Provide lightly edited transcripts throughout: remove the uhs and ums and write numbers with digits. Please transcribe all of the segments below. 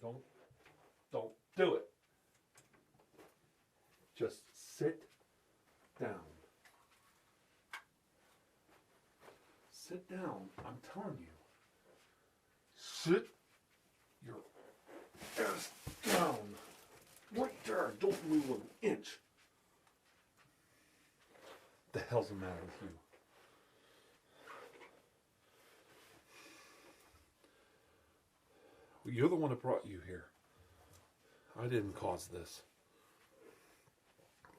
Don't do it. Just sit down. Sit down. I'm telling you. Sit your ass down. Right there. Don't move an inch. The hell's the matter with you? You're the one that brought you here. I didn't cause this.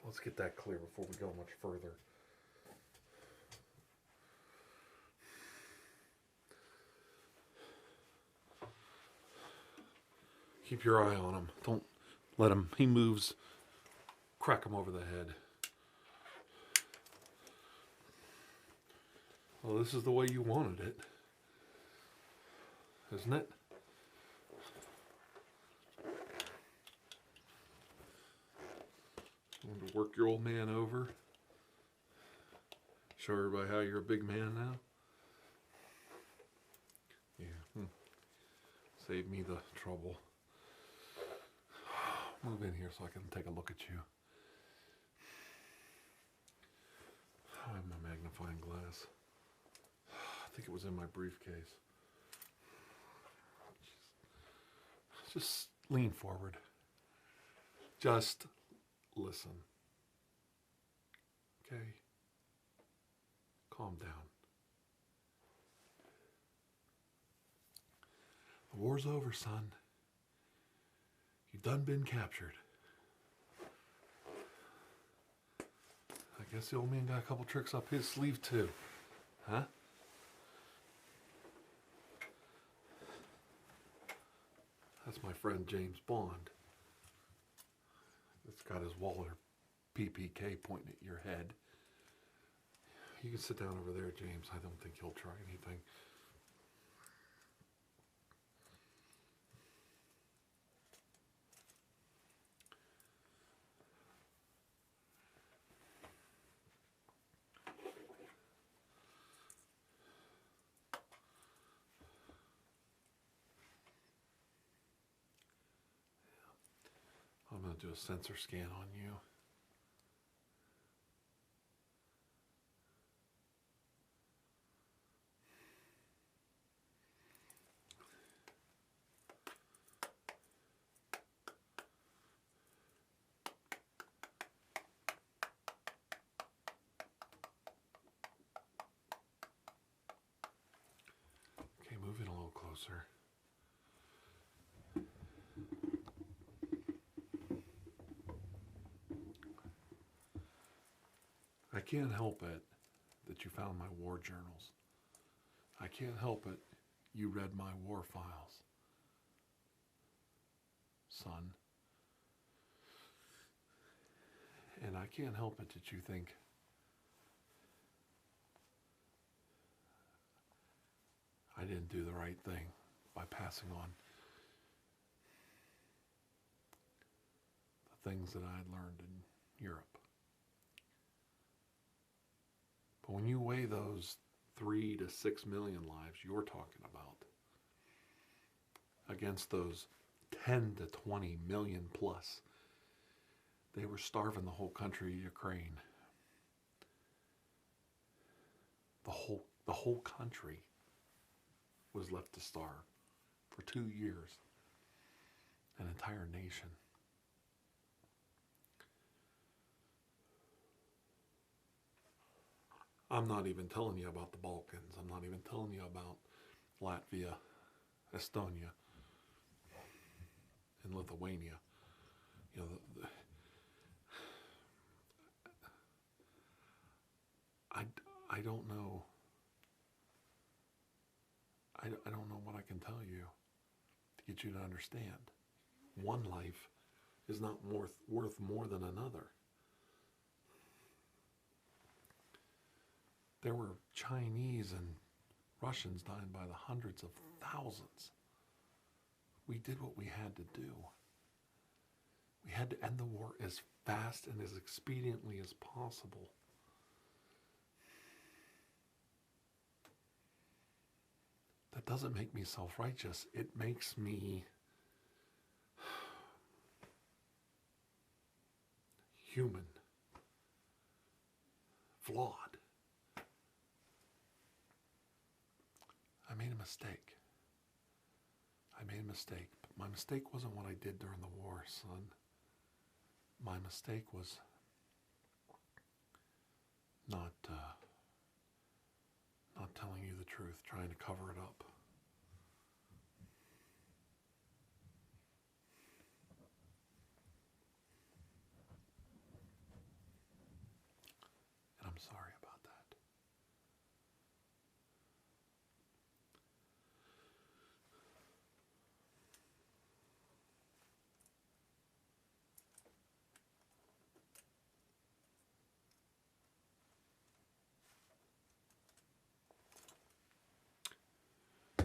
Let's get that clear before we go much further. Keep your eye on him. Don't let him. He moves. Crack him over the head. Well, this is the way you wanted it, isn't it? You want to work your old man over? Show everybody how you're a big man now? Yeah. Save me the trouble. Move in here so I can take a look at you. I have my magnifying glass. I think it was in my briefcase. Just lean forward. Just listen. Okay? Calm down. The war's over, son. You've done been captured. I guess the old man got a couple tricks up his sleeve too. Huh? That's my friend James Bond. It's got his Waller PPK pointing at your head. You can sit down over there, James. I don't think he'll try anything. I'm going to do a sensor scan on you. Okay, move in a little closer. I can't help it that you found my war journals. I can't help it you read my war files. Son. And I can't help it that you think I didn't do the right thing by passing on the things that I had learned in Europe. But when you weigh those 3 to 6 million lives you're talking about against those 10 to 20 million plus, they were starving the whole country of Ukraine. The whole country was left to starve for 2 years. An entire nation. I'm not even telling you about the Balkans. I'm not even telling you about Latvia, Estonia, and Lithuania. You know, I don't know. I don't know what I can tell you to get you to understand. One life is not worth more than another. There were Chinese and Russians dying by the hundreds of thousands. We did what we had to do. We had to end the war as fast and as expediently as possible. That doesn't make me self-righteous. It makes me human, flawed. I made a mistake. But my mistake wasn't what I did during the war, son. My mistake was not telling you the truth, trying to cover it up. And I'm sorry about that.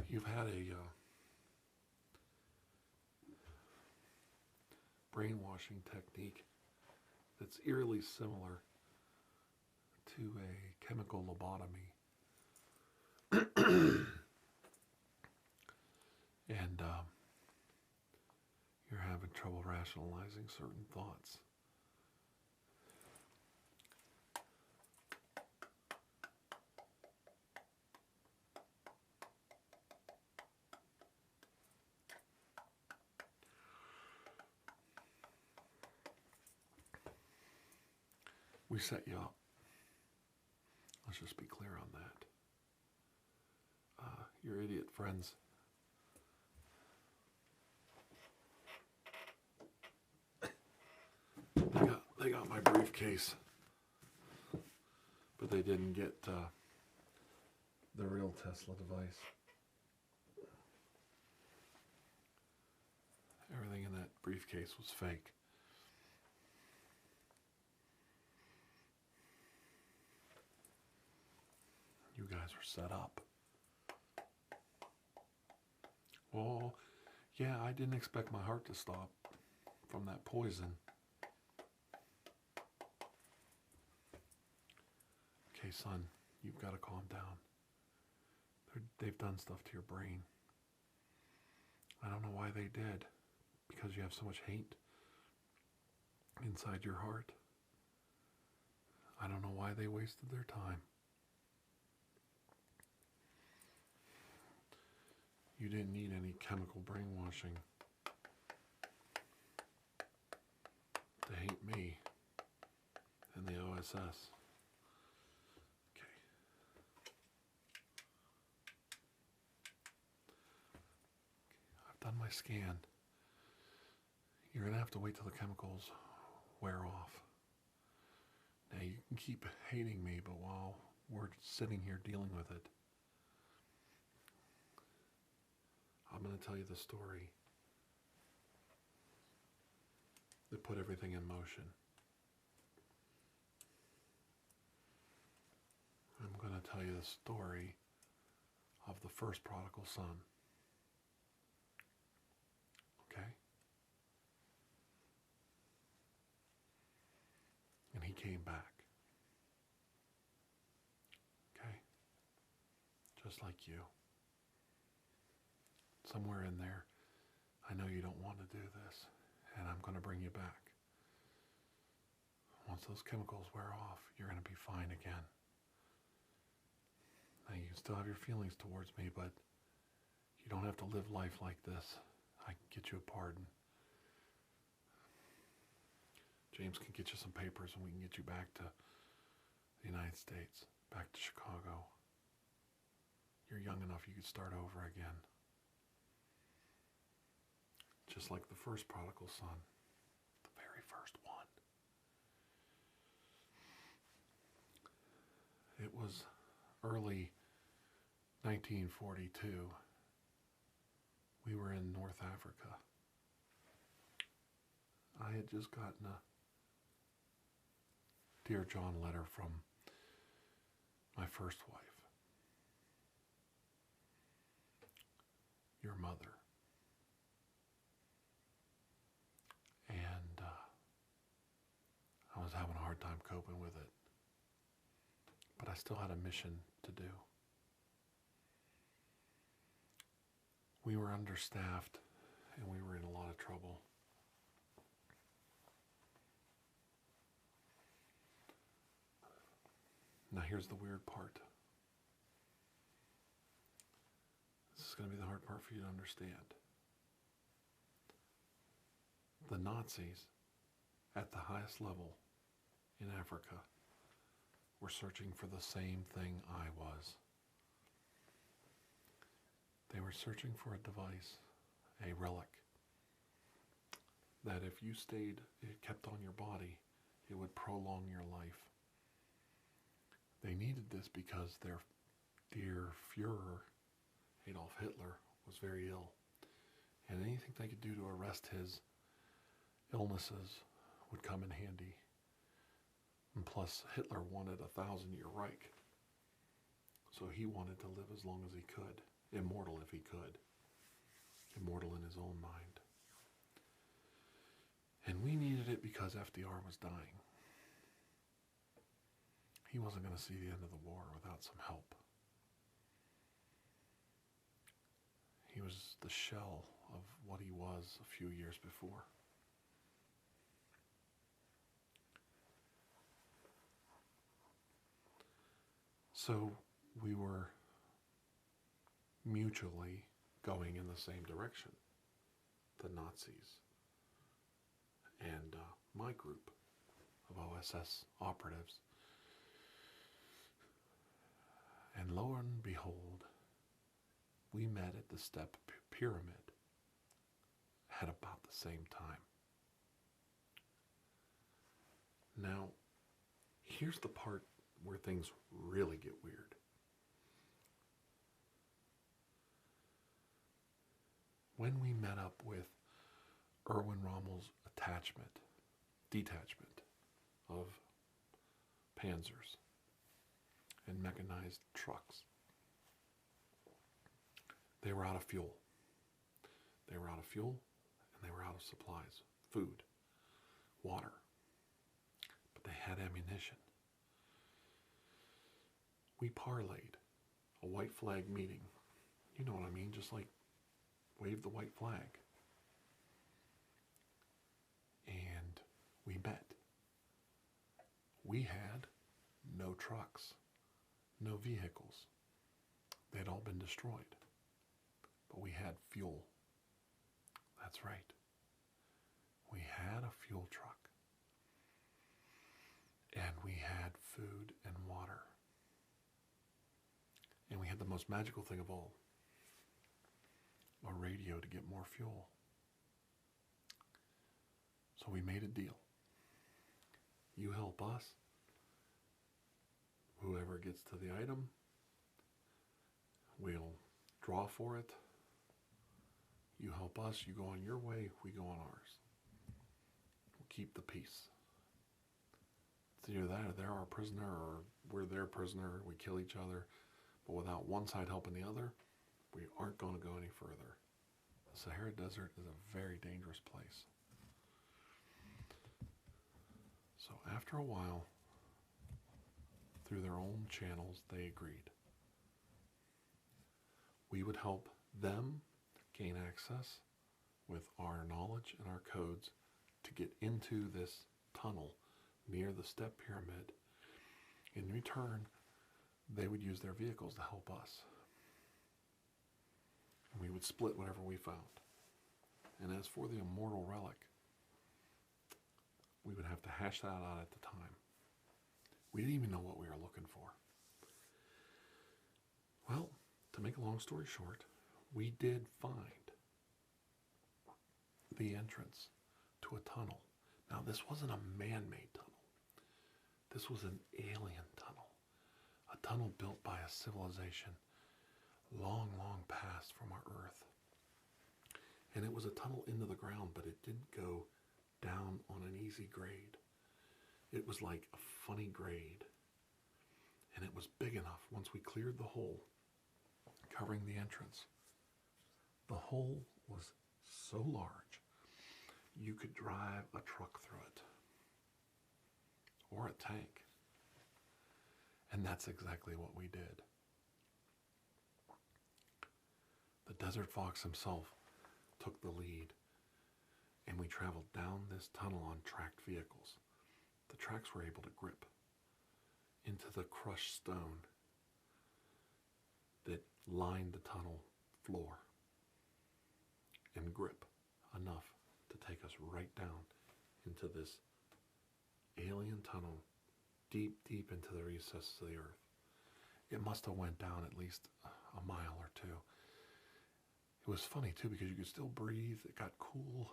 You've had a brainwashing technique that's eerily similar to a chemical lobotomy. And you're having trouble rationalizing certain thoughts. We set you up. Let's just be clear on that. Your idiot friends they got my briefcase, but they didn't get the real Tesla device. Everything in that briefcase was fake. You guys are set up. Well, yeah, I didn't expect my heart to stop from that poison. Okay, son, you've got to calm down. They've done stuff to your brain. I don't know why they did. Because you have so much hate inside your heart. I don't know why they wasted their time. You didn't need any chemical brainwashing to hate me and the OSS. Okay. I've done my scan. You're going to have to wait till the chemicals wear off. Now, you can keep hating me, but while we're sitting here dealing with it, I'm going to tell you the story that put everything in motion. I'm going to tell you the story of the first prodigal son. Okay? And he came back. Okay? Just like you. Somewhere in there, I know you don't want to do this, and I'm going to bring you back. Once those chemicals wear off, you're going to be fine again. Now, you can still have your feelings towards me, but you don't have to live life like this. I can get you a pardon. James can get you some papers, and we can get you back to the United States, back to Chicago. You're young enough you could start over again. Just like the first prodigal son, the very first one. It was early 1942. We were in North Africa. I had just gotten a Dear John letter from my first wife, your mother. And I was having a hard time coping with it. But I still had a mission to do. We were understaffed and we were in a lot of trouble. Now here's the weird part. This is going to be the hard part for you to understand. The Nazis, at the highest level in Africa, were searching for the same thing I was. They were searching for a device, a relic, that if you stayed, it kept on your body, it would prolong your life. They needed this because their dear Führer, Adolf Hitler, was very ill. And anything they could do to arrest his illnesses would come in handy. And plus, Hitler wanted a 1,000-year Reich. So he wanted to live as long as he could. Immortal if he could. Immortal in his own mind. And we needed it because FDR was dying. He wasn't going to see the end of the war without some help. He was the shell of what he was a few years before. So we were mutually going in the same direction, the Nazis and my group of OSS operatives. And lo and behold, we met at the step pyramid at about the same time. Now, here's the part where things really get weird. When we met up with Erwin Rommel's detachment of panzers and mechanized trucks, they were out of fuel. They were out of fuel and they were out of supplies, food, water, but they had ammunition. We parlayed a white flag meeting. You know what I mean, just like wave the white flag. And we met. We had no trucks, no vehicles. They'd all been destroyed. But we had fuel. That's right. We had a fuel truck. And we had food and water. And we had the most magical thing of all, a radio to get more fuel. So we made a deal. You help us. Whoever gets to the item, we'll draw for it. You help us, you go on your way, we go on ours. We'll keep the peace. It's either that or they're our prisoner or we're their prisoner, we kill each other. But without one side helping the other, we aren't going to go any further. The Sahara Desert is a very dangerous place. So after a while, through their own channels, they agreed. We would help them gain access with our knowledge and our codes to get into this tunnel near the step pyramid. In return, they would use their vehicles to help us. And we would split whatever we found. And as for the immortal relic, we would have to hash that out at the time. We didn't even know what we were looking for. Well, to make a long story short, we did find the entrance to a tunnel. Now, this wasn't a man-made tunnel. This was an alien tunnel. A tunnel built by a civilization long, long past from our Earth. And it was a tunnel into the ground, but it didn't go down on an easy grade. It was like a funny grade. And it was big enough. Once we cleared the hole covering the entrance, the hole was so large you could drive a truck through it. Or a tank. And that's exactly what we did. The Desert Fox himself took the lead, and we traveled down this tunnel on tracked vehicles. The tracks were able to grip, into the crushed stone that lined the tunnel floor and grip enough to take us right down into this alien tunnel deep, deep into the recesses of the earth. It must have went down at least a mile or two. It was funny too because you could still breathe. It got cool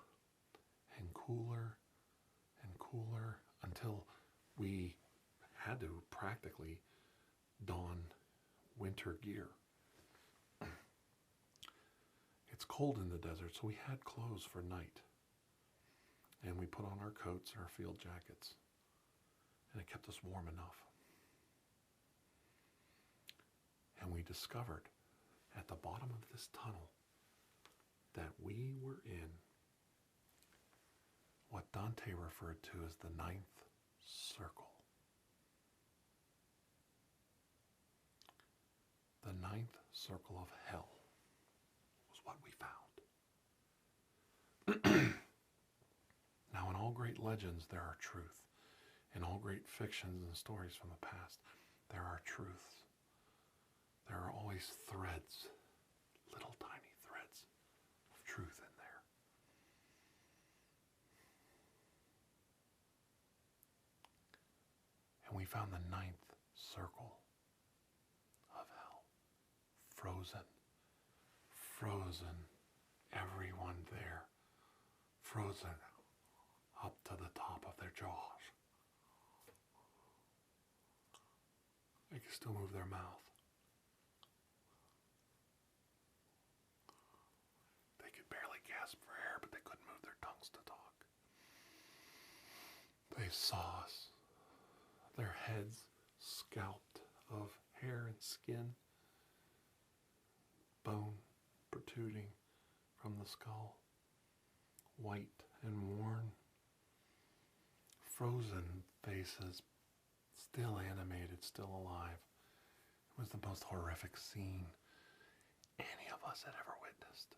and cooler and cooler until we had to practically don winter gear. It's cold in the desert, so we had clothes for night. And we put on our coats and our field jackets. And it kept us warm enough. And we discovered at the bottom of this tunnel that we were in what Dante referred to as the ninth circle. The ninth circle of hell was what we found. Now, in all great legends, there are truth. In all great fictions and stories from the past, there are truths. There are always threads, little tiny threads of truth in there. And we found the ninth circle of hell. Frozen. Frozen. Everyone there. Frozen up to the top of their jaws. They can still move their mouth. They could barely gasp for air, but they couldn't move their tongues to talk. They saw us. Their heads scalped of hair and skin, bone protruding from the skull, white and worn, frozen faces, still animated, still alive. It was the most horrific scene any of us had ever witnessed.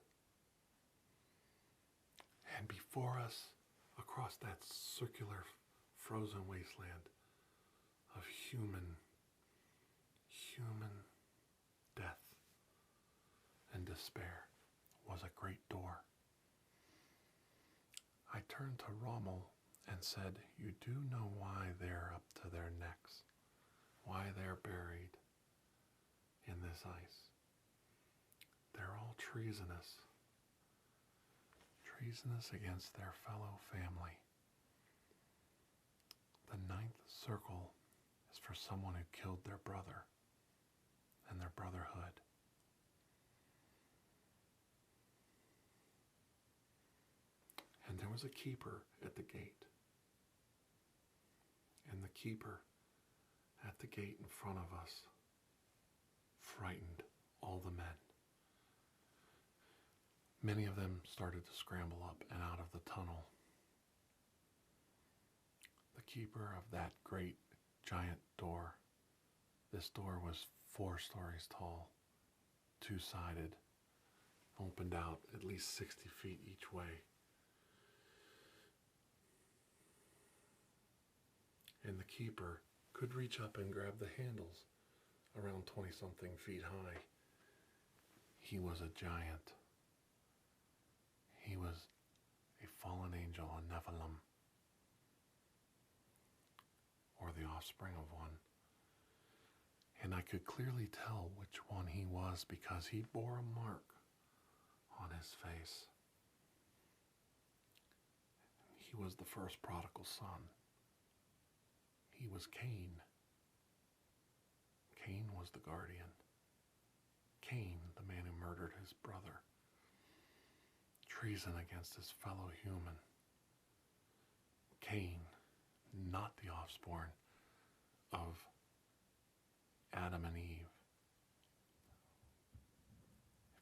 And before us, across that circular frozen wasteland of human death and despair, was a great door. I turned to Rommel and said, "You do know why they're up to their necks, why they're buried in this ice. They're all treasonous against their fellow family. The ninth circle is for someone who killed their brother and their brotherhood. And there was a keeper at the gate. And the keeper at the gate in front of us frightened all the men. Many of them started to scramble up and out of the tunnel. The keeper of that great giant door, this door was 4 stories tall, 2-sided, opened out at least 60 feet each way. And the keeper could reach up and grab the handles around 20-something feet high. He was a giant. He was a fallen angel, a Nephilim, or the offspring of one. And I could clearly tell which one he was because he bore a mark on his face. He was the first prodigal son. He was Cain. Cain was the guardian. Cain, the man who murdered his brother. Treason against his fellow human. Cain, not the offspring of Adam and Eve.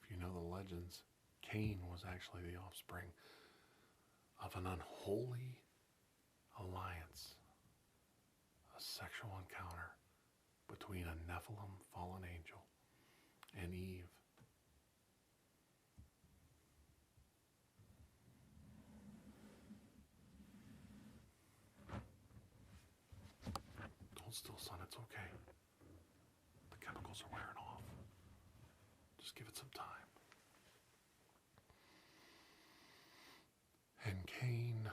If you know the legends, Cain was actually the offspring of an unholy alliance, a sexual encounter between a Nephilim fallen angel and Eve. Hold still, son. It's okay. The chemicals are wearing off. Just give it some time. And Cain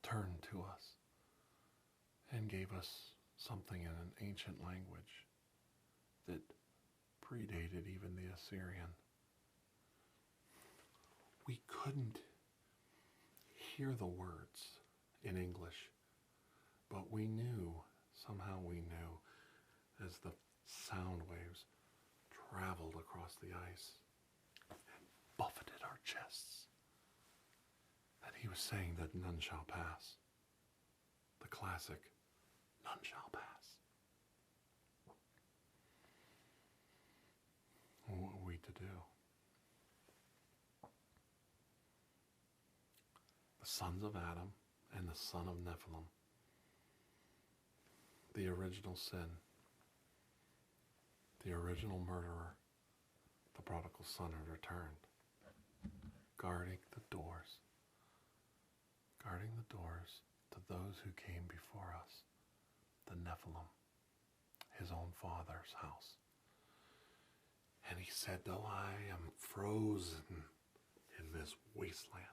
turned to us and gave us something in an ancient language that predated even the Assyrian. We couldn't hear the words in English, but we knew, somehow we knew, as the sound waves traveled across the ice and buffeted our chests, that he was saying that none shall pass. The classic, none shall pass. What were we to do? The sons of Adam and the son of Nephilim, the original sin, the original murderer, the prodigal son had returned, guarding the doors to those who came before us, the Nephilim, his own father's house. And he said, though I am frozen in this wasteland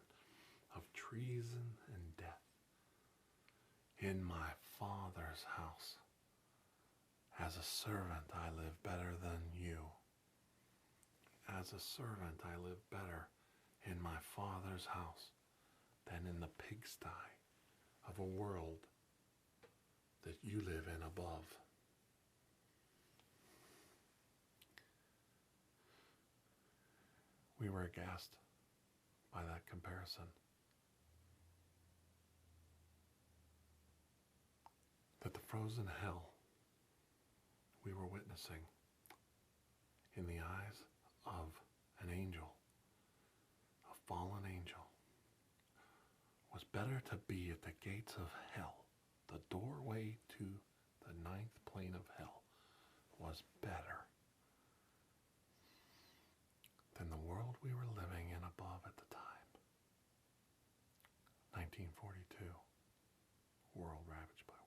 of treason and death, in my Father's house, as a servant I live better than you. As a servant I live better in my Father's house than in the pigsty of a world that you live in above. We were aghast by that comparison. That the frozen hell we were witnessing in the eyes of an angel, a fallen angel, was better to be at the gates of hell. The doorway to the ninth plane of hell was better than the world we were living in above at the time. 1942, world ravaged by war.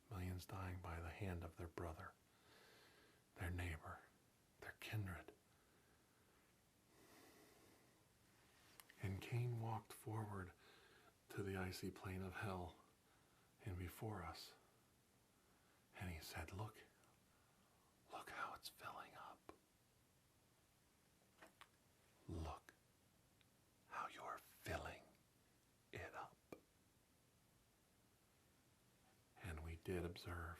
Millions dying by the hand of their brother, their neighbor, their kindred. And Cain walked forward to the icy plain of hell and before us, and he said, look how it's filling up. Look how you're filling it up. And we did observe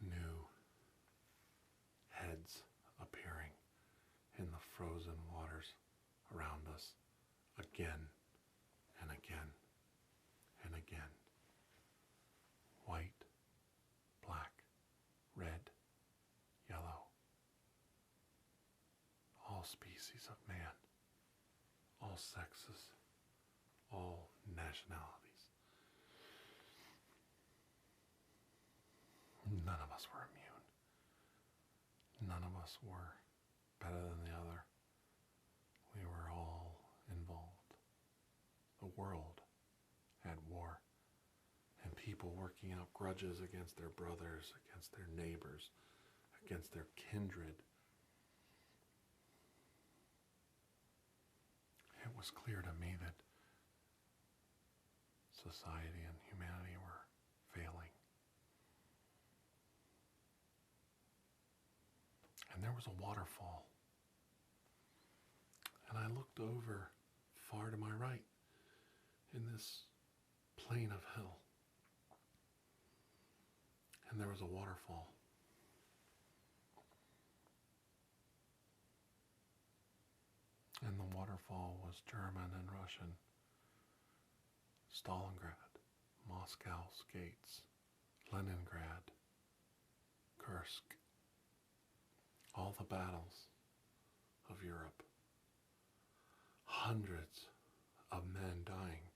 new heads appearing in the frozen waters around us again and again and again. White, black, red, yellow. All species of man, all sexes, all nationalities. None of us were immune. None of us were better than the other. We were all involved. The world at war, and people working out grudges against their brothers, against their neighbors, against their kindred. It was clear to me that society and humanity were failing. And there was a waterfall. And I looked over far to my right in this plain of hell. And there was a waterfall. And the waterfall was German and Russian. Stalingrad, Moscow's gates, Leningrad, Kursk. All the battles of Europe. Hundreds of men dying,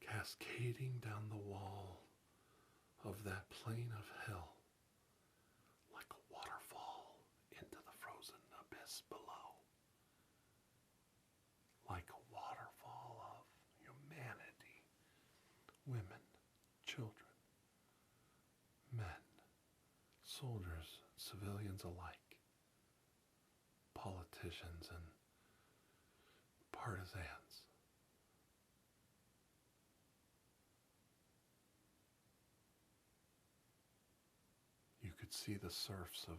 cascading down the wall of that plain of hell like a waterfall into the frozen abyss below. Like a waterfall of humanity soldiers, civilians alike, politicians and partisans. You could see the serfs of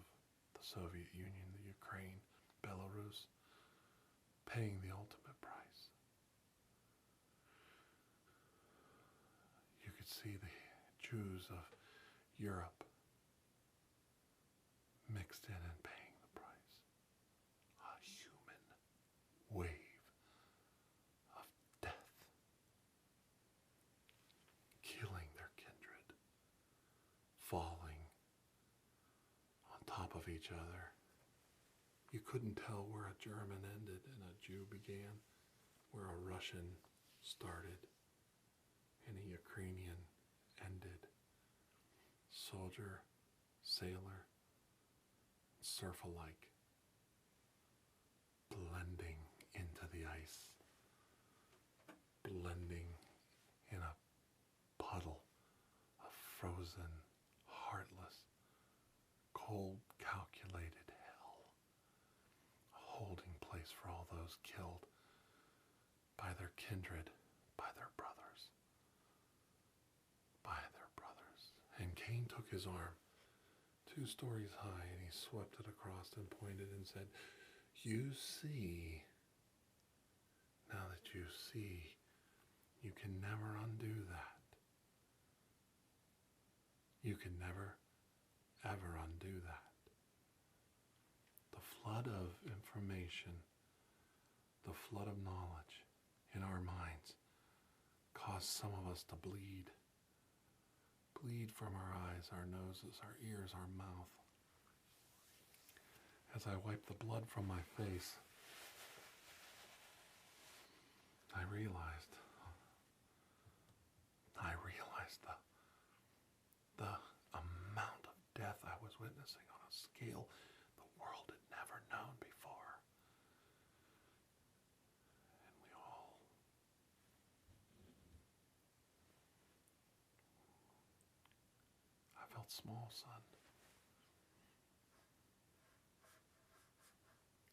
the Soviet Union, the Ukraine, Belarus, paying the ultimate price. You could see the Jews of Europe mixed in and paying the price. A human wave of death, killing their kindred, falling on top of each other. You couldn't tell where a German ended and a Jew began, where a Russian started and a Ukrainian ended. Soldier, sailor, surf alike, blending into the ice, blending in a puddle of frozen, heartless, cold, calculated hell, a holding place for all those killed by their kindred, by their brothers. And Cain took his arm 2 stories high, and he swept it across and pointed and said, "You see, now that you see, you can never undo that. You can never, ever undo that." The flood of information, the flood of knowledge in our minds caused some of us to bleed from our eyes, our noses, our ears, our mouth. As I wiped the blood from my face, I realized the amount of death I was witnessing on a scale the world had never known before. And I felt small, son.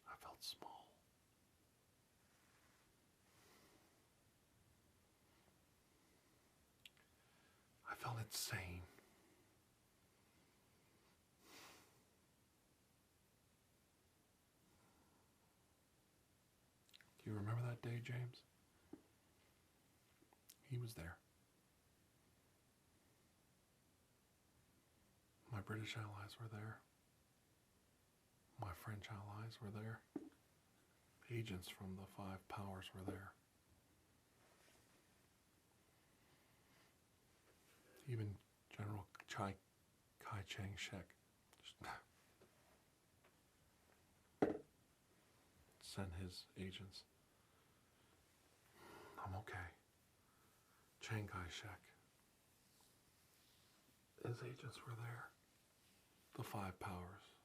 I felt small. I felt insane. Do you remember that day, James? He was there. My British allies were there. My French allies were there. Agents from the 5 powers were there. Even General Kai Chang-shek sent his agents. I'm okay. Chiang Kai-shek. His agents were there. The 5 powers.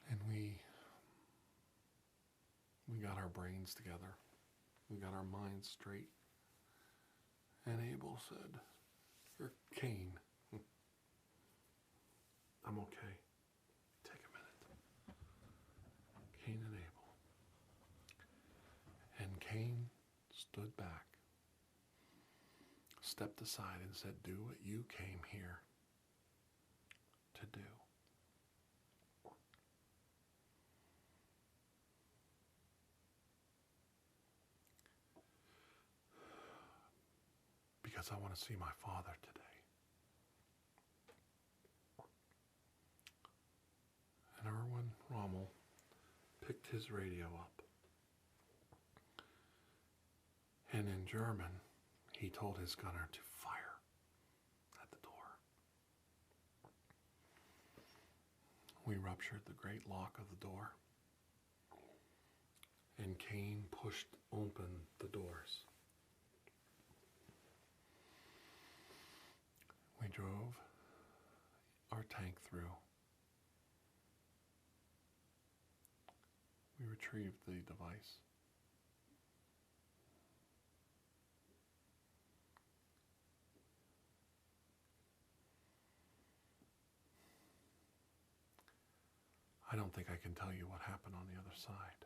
And we got our brains together. We got our minds straight. And Abel said, or Cain, I'm okay. Take a minute. Cain and Abel. And Cain stood back, stepped aside and said, do what you came here to do. Because I want to see my Father today. And Erwin Rommel picked his radio up. And in German, he told his gunner to fire at the door. We ruptured the great lock of the door, and Cain pushed open the doors. We drove our tank through. We retrieved the device. don't think I can tell you what happened on the other side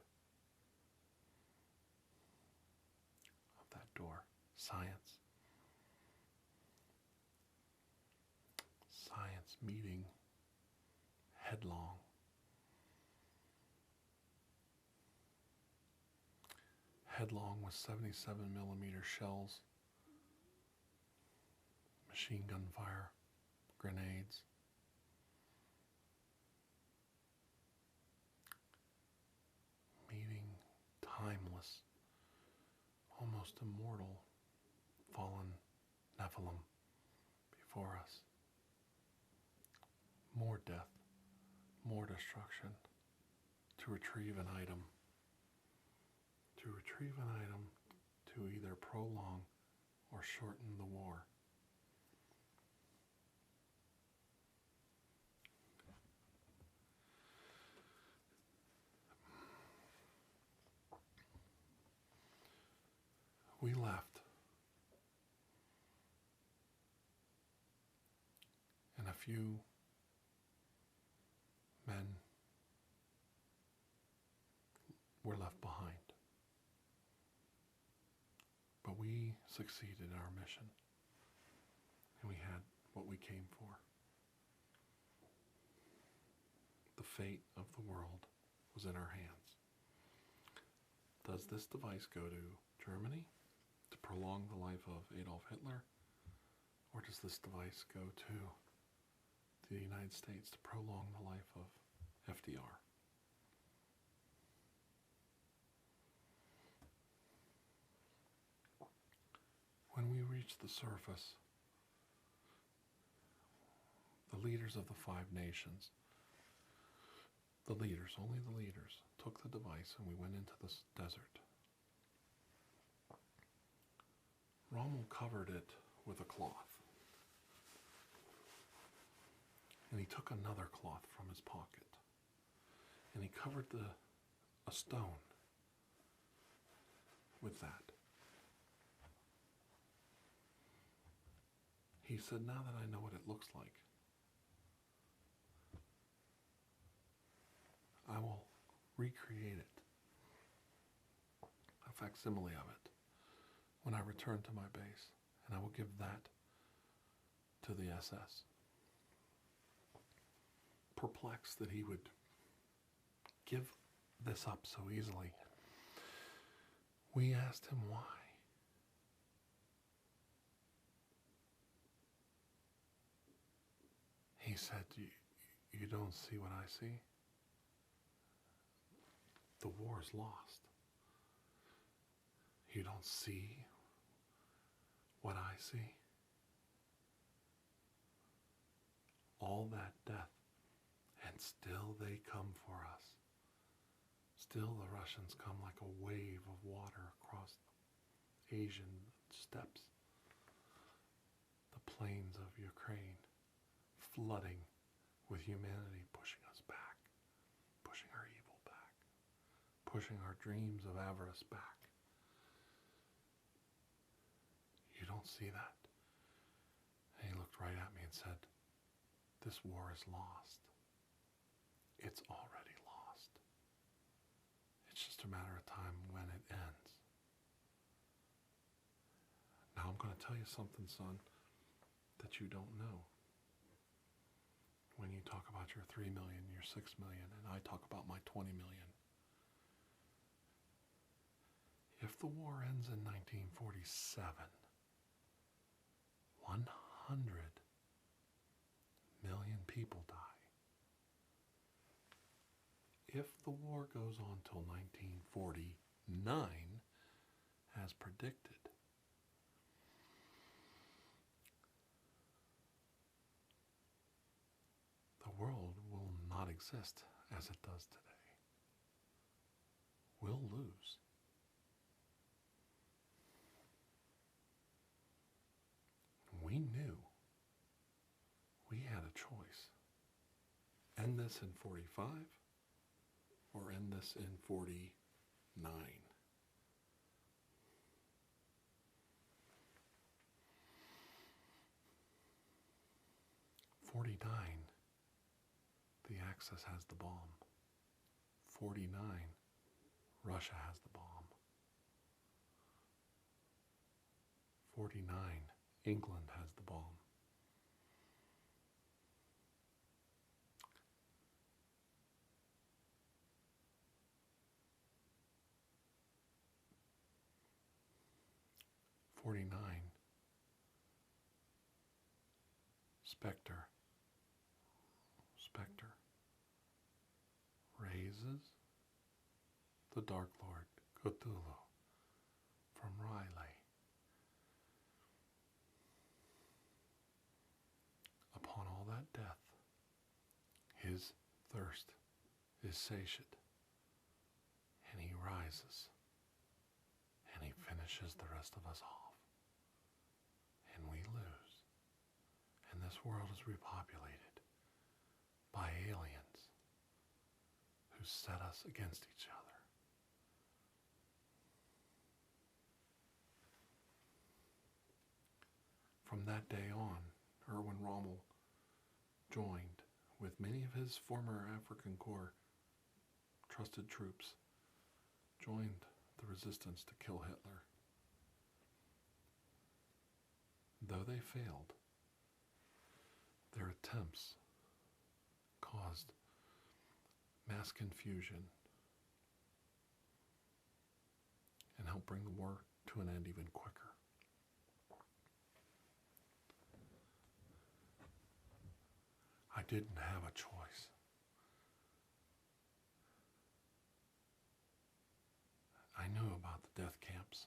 of that door. Science. Science meeting headlong. Headlong with 77mm shells, machine gun fire, grenades. Meeting timeless, almost immortal, fallen Nephilim before us. More death, more destruction, to retrieve an item. To retrieve an item to either prolong or shorten the war. We left, and a few men were left behind. But we succeeded in our mission, and we had what we came for. The fate of the world was in our hands. Does this device go to Germany to prolong the life of Adolf Hitler, or does this device go to the United States to prolong the life of FDR? When we reached the surface, the leaders of the 5 nations, the leaders, only the leaders, took the device and we went into this desert. Rommel covered it with a cloth. And he took another cloth from his pocket. And he covered a stone with that. He said, now that I know what it looks like, I will recreate it, a facsimile of it, when I return to my base, and I will give that to the SS. Perplexed that he would give this up so easily, we asked him why. He said, you don't see what I see? The war is lost. You don't see what I see? All that death, and still they come for us. Still the Russians come like a wave of water across the Asian steppes, the plains of Ukraine, flooding with humanity, pushing us back, pushing our evil back, pushing our dreams of avarice back. You don't see that? And he looked right at me and said, this war is lost. It's already lost. It's just a matter of time when it ends. Now I'm going to tell you something, son, that you don't know. When you talk about your 3 million, your 6 million, and I talk about my 20 million. If the war ends in 1947, 100 million people die. If the war goes on till 1949, as predicted, the world will not exist as it does today. We'll lose. We knew we had a choice. End this in 45 or end this in 49. 49, the Axis has the bomb. 49, Russia has the bomb. 49, England has the bomb. 49, Spectre raises the Dark Lord Cthulhu from Riley. Upon all that death, his thirst is satiate, and he rises, and he finishes the rest of us off, and we lose, and this world is repopulated by aliens who set us against each other. From that day on, Erwin Rommel joined with many of his former African Corps trusted troops, joined the resistance to kill Hitler. Though they failed, their attempts caused mass confusion and helped bring the war to an end even quicker. I didn't have a choice. I knew about the death camps.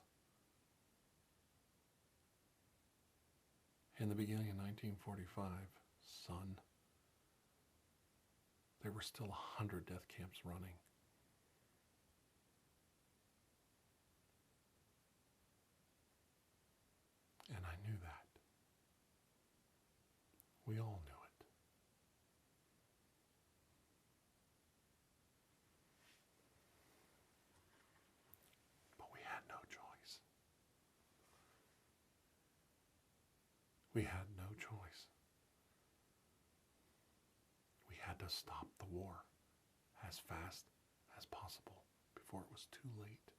In the beginning of 1945, son, there were still 100 death camps running. And I knew that. We all knew it. But we had no choice. We had no choice. We had to stop the war as fast as possible before it was too late.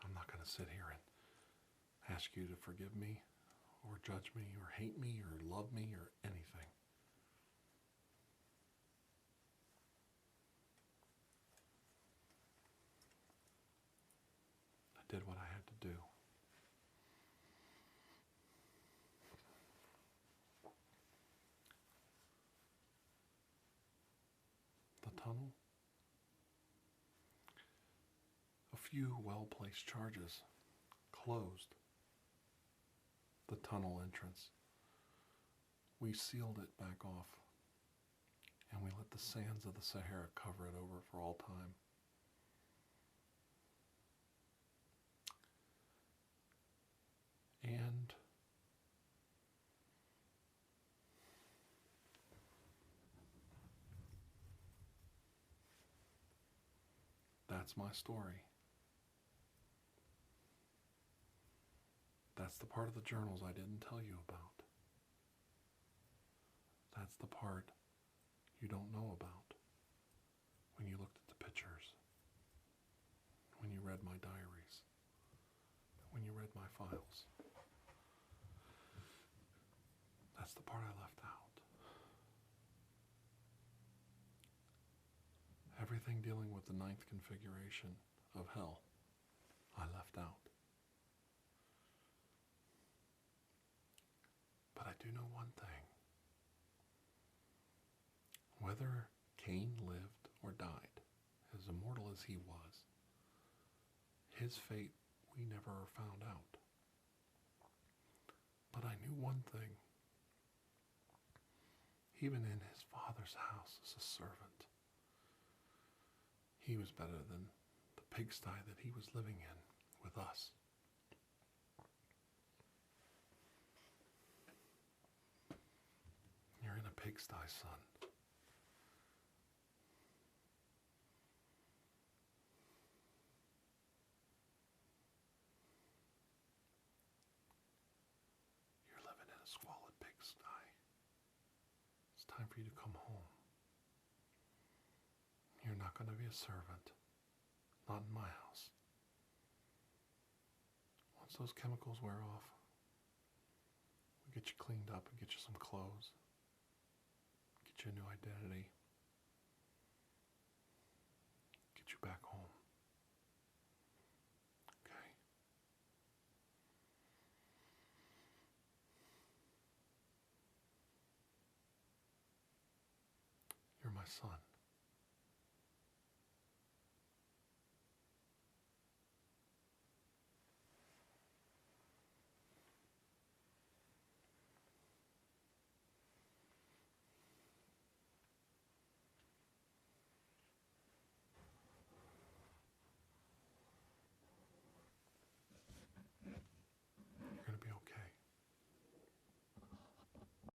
I'm not going to sit here and ask you to forgive me or judge me or hate me or love me or anything. I did what I had to do. The tunnel? A few well-placed charges closed the tunnel entrance. We sealed it back off, and we let the sands of the Sahara cover it over for all time. And that's my story. That's the part of the journals I didn't tell you about. That's the part you don't know about when you looked at the pictures, when you read my diaries, when you read my files. That's the part I left out. Everything dealing with the 9th configuration of hell, I left out. But I do know one thing. Whether Cain lived or died, as immortal as he was, his fate we never found out. But I knew one thing. Even in his father's house as a servant, he was better than the pigsty that he was living in with us. You're in a pigsty, son. You're living in a squalid pigsty. time for you to come home. You're not going to be a servant. Not in my house. Once those chemicals wear off, we get you cleaned up and get you some clothes. Get you a new identity. Get you back home. Okay? You're my son.